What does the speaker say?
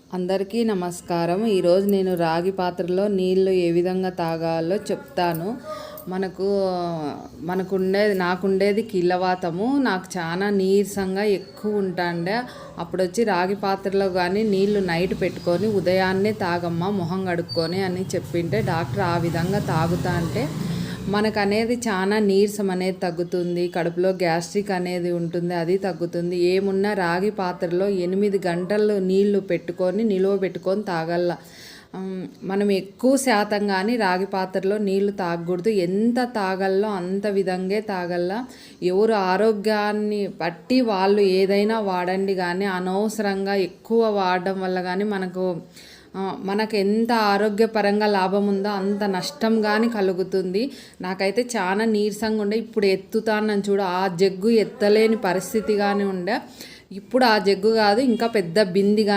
అందరికీ నమస్కారం. ఈరోజు నేను రాగి పాత్రలో నీళ్ళు ఏ విధంగా తాగాలో చెప్తాను. నాకుండేది కీళ్ళవాతము. నాకు చాలా నీరసంగా ఎక్కువ ఉంటాండే. అప్పుడొచ్చి రాగి పాత్రలో కానీ నీళ్లు నైట్ పెట్టుకొని ఉదయాన్నే తాగమ్మా మొహం కడుక్కొని అని చెప్పింటే డాక్టర్ ఆ విధంగా తాగుతా అంటే మనకు అనేది చాలా నీరసం అనేది తగ్గుతుంది. కడుపులో గ్యాస్ట్రిక్ అనేది ఉంటుంది, అది తగ్గుతుంది. ఏమున్నా రాగి పాత్రలో 8 గంటలు నీళ్లు పెట్టుకొని నిలువ పెట్టుకొని తాగల. మనం ఎక్కువ శాతం కానీ రాగి పాత్రలో నీళ్లు తాగకూడదు. ఎంత తాగల్లో అంత విధంగా తాగల. ఎవరు ఆరోగ్యాన్ని బట్టి వాళ్ళు ఏదైనా వాడండి, కానీ అనవసరంగా ఎక్కువ వాడడం వల్ల కానీ మనకు ఎంత ఆరోగ్యపరంగా లాభం ఉందో అంత నష్టం కానీ కలుగుతుంది. నాకైతే చాలా నీరసంగా ఉండే. ఇప్పుడు ఎత్తుతానని చూడు, ఆ జగ్గు ఎత్తలేని పరిస్థితి కానీ ఉండే. ఇప్పుడు ఆ జగ్గు కాదు, ఇంకా పెద్ద బింది